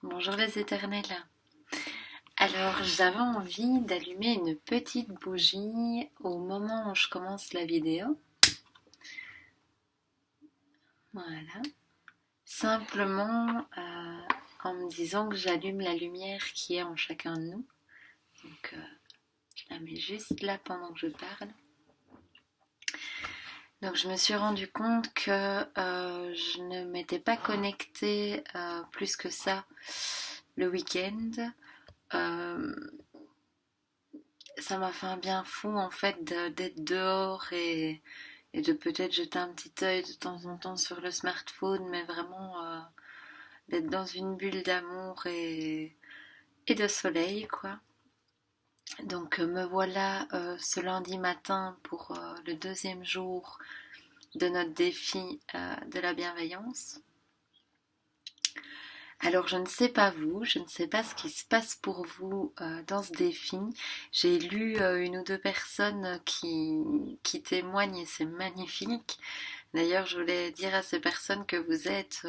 Bonjour les éternels. Alors j'avais envie d'allumer une petite bougie au moment où je commence la vidéo. Voilà. Simplement en me disant que j'allume la lumière qui est en chacun de nous. Donc je la mets juste là pendant que je parle. Donc je me suis rendu compte que je ne m'étais pas connectée plus que ça le week-end. Euh, Ça m'a fait un bien fou en fait d'être dehors et de peut-être jeter un petit œil de temps en temps sur le smartphone, mais vraiment d'être dans une bulle d'amour et de soleil, quoi. Donc me voilà ce lundi matin pour le deuxième jour de notre défi de la bienveillance. Alors je ne sais pas vous, je ne sais pas ce qui se passe pour vous dans ce défi. J'ai lu une ou deux personnes qui témoignent et c'est magnifique. D'ailleurs je voulais dire à ces personnes que vous êtes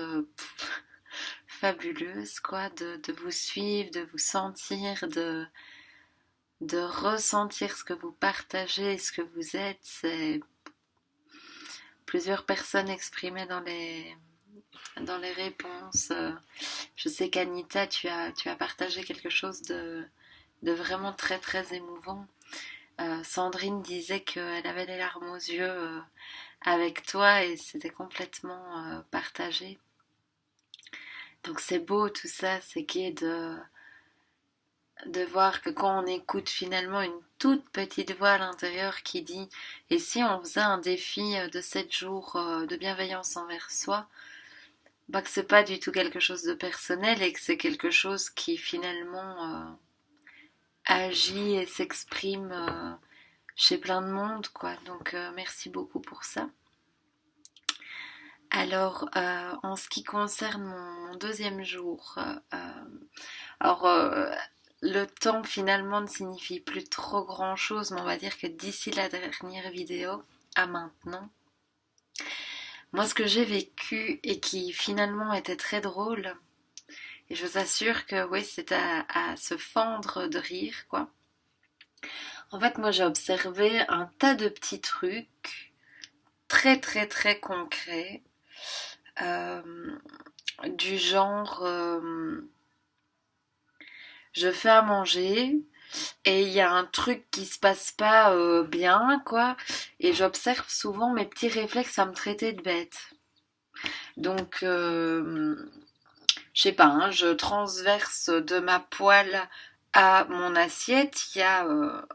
fabuleuses, quoi, de vous suivre, de vous sentir, de ressentir ce que vous partagez, ce que vous êtes. C'est plusieurs personnes exprimées dans les réponses. Je sais qu'Anita, tu as partagé quelque chose de vraiment très très émouvant. Sandrine disait qu'elle avait les larmes aux yeux avec toi et c'était complètement partagé. Donc c'est beau tout ça, c'est gai de voir que quand on écoute finalement une toute petite voix à l'intérieur qui dit et si on faisait un défi de 7 jours de bienveillance envers soi, bah que c'est pas du tout quelque chose de personnel et que c'est quelque chose qui finalement agit et s'exprime chez plein de monde, quoi. Donc merci beaucoup pour ça. Alors en ce qui concerne mon deuxième jour, alors le temps finalement ne signifie plus trop grand chose, mais on va dire que d'ici la dernière vidéo à maintenant, moi ce que j'ai vécu et qui finalement était très drôle, et je vous assure que oui, c'est à se fendre de rire, quoi. En fait, moi, j'ai observé un tas de petits trucs très, très, très concrets, euh, du genre, je fais à manger et il y a un truc qui se passe pas bien, quoi, et j'observe souvent mes petits réflexes à me traiter de bête. Donc, je sais pas, hein, je transverse de ma poêle à mon assiette, il y a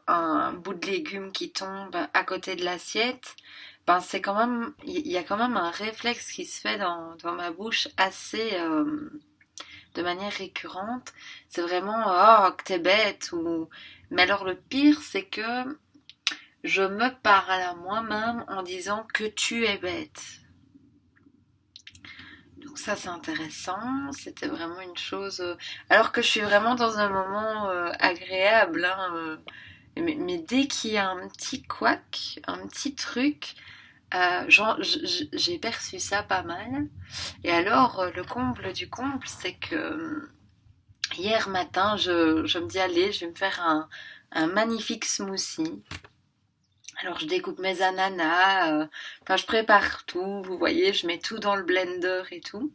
un bout de légume qui tombe à côté de l'assiette. Ben c'est quand même, il y a quand même un réflexe qui se fait dans ma bouche assez de manière récurrente. C'est vraiment oh que t'es bête ou. Mais alors le pire c'est que je me parle à moi-même en disant que tu es bête. Donc ça c'est intéressant, c'était vraiment une chose. Alors que je suis vraiment dans un moment agréable, hein, mais dès qu'il y a un petit couac, un petit truc, j'ai perçu ça pas mal. Et alors le comble du comble, c'est que hier matin, je me dis allez, je vais me faire un magnifique smoothie. Alors je découpe mes ananas, enfin je prépare tout, vous voyez, je mets tout dans le blender et tout.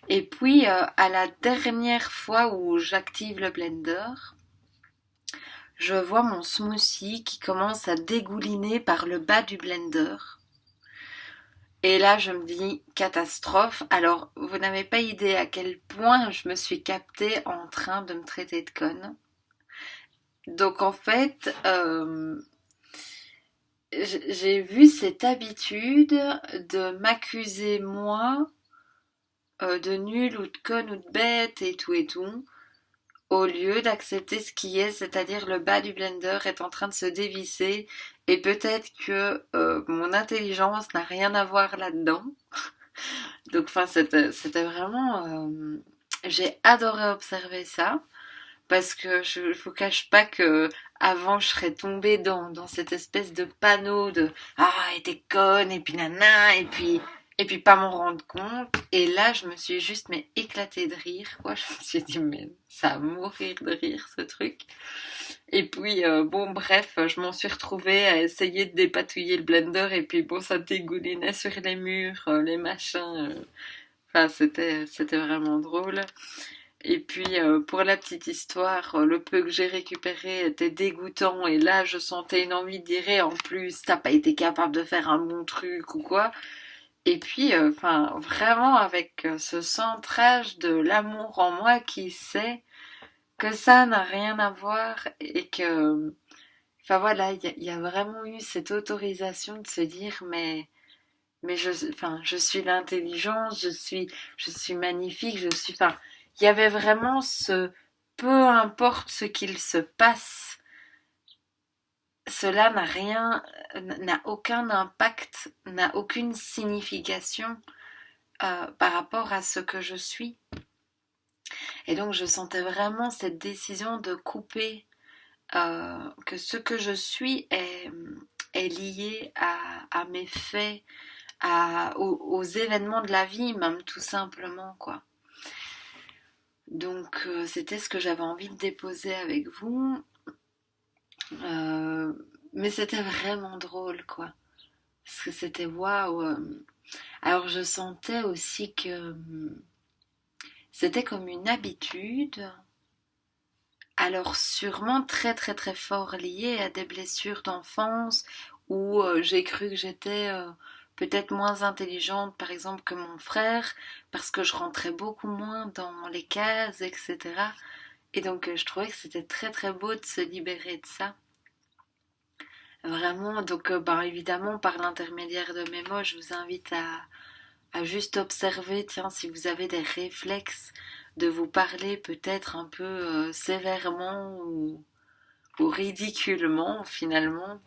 Et puis, à la dernière fois où j'active le blender, je vois mon smoothie qui commence à dégouliner par le bas du blender. Et là, je me dis, catastrophe. Alors, vous n'avez pas idée à quel point je me suis captée en train de me traiter de conne. Donc, en fait, j'ai vu cette habitude de m'accuser, moi, de nulle ou de conne ou de bête et tout et tout. Au lieu d'accepter ce qui est, c'est-à-dire le bas du blender est en train de se dévisser et peut-être que mon intelligence n'a rien à voir là-dedans. Donc, enfin, c'était vraiment. J'ai adoré observer ça parce que je ne vous cache pas que avant je serais tombée dans cette espèce de panneau de ah, et t'es conne, et puis nana, et puis. et puis pas m'en rendre compte. Et là, je me suis juste mais éclatée de rire, quoi. Je me suis dit, mais ça va mourir de rire ce truc. Et puis, bon, bref, je m'en suis retrouvée à essayer de dépatouiller le blender. Et puis, bon, ça dégoulinait sur les murs, les machins. Enfin, c'était vraiment drôle. Et puis, pour la petite histoire, le peu que j'ai récupéré était dégoûtant. Et là, je sentais une envie de dire, et en plus, t'as pas été capable de faire un bon truc ou quoi. Et puis, enfin, vraiment avec ce centrage de l'amour en moi qui sait que ça n'a rien à voir et que, enfin voilà, il y a vraiment eu cette autorisation de se dire, mais enfin, je suis l'intelligence, je suis magnifique, enfin, il y avait vraiment ce, peu importe ce qu'il se passe, cela n'a aucun impact, n'a aucune signification par rapport à ce que je suis. Et donc je sentais vraiment cette décision de couper, que ce que je suis est lié à mes faits, aux événements de la vie, même tout simplement, quoi. Donc c'était ce que j'avais envie de déposer avec vous. Euh, mais c'était vraiment drôle, quoi. Parce que c'était waouh. Alors je sentais aussi que c'était comme une habitude. Alors sûrement très très très fort lié à des blessures d'enfance où j'ai cru que j'étais peut-être moins intelligente par exemple que mon frère parce que je rentrais beaucoup moins dans les cases, etc. Et donc je trouvais que c'était très très beau de se libérer de ça. Vraiment, donc ben, évidemment par l'intermédiaire de mes mots, je vous invite à juste observer, tiens, si vous avez des réflexes de vous parler peut-être un peu sévèrement ou ridiculement finalement.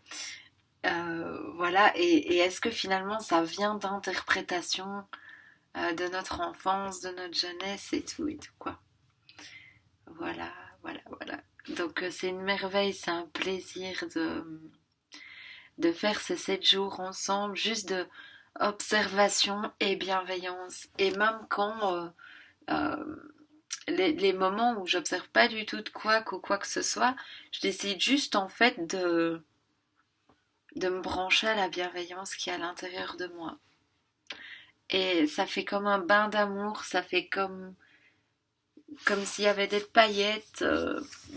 Voilà, et est-ce que finalement ça vient d'interprétation de notre enfance, de notre jeunesse et tout quoi. Voilà, voilà, voilà. Donc c'est une merveille, c'est un plaisir de faire ces 7 jours ensemble, juste de observation et bienveillance. Et même quand euh, les moments où j'observe pas du tout de quoi ou quoi que ce soit, je décide juste en fait de me brancher à la bienveillance qui est à l'intérieur de moi. Et ça fait comme un bain d'amour, ça fait comme s'il y avait des paillettes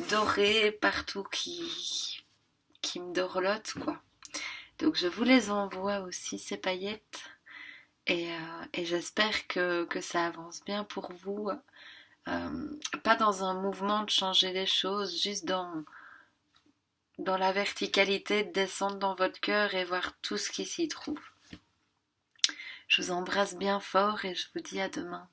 dorées partout qui me dorlotent, quoi. Donc je vous les envoie aussi, ces paillettes. Et j'espère que ça avance bien pour vous. Pas dans un mouvement de changer les choses, juste dans la verticalité, de descendre dans votre cœur et voir tout ce qui s'y trouve. Je vous embrasse bien fort et je vous dis à demain.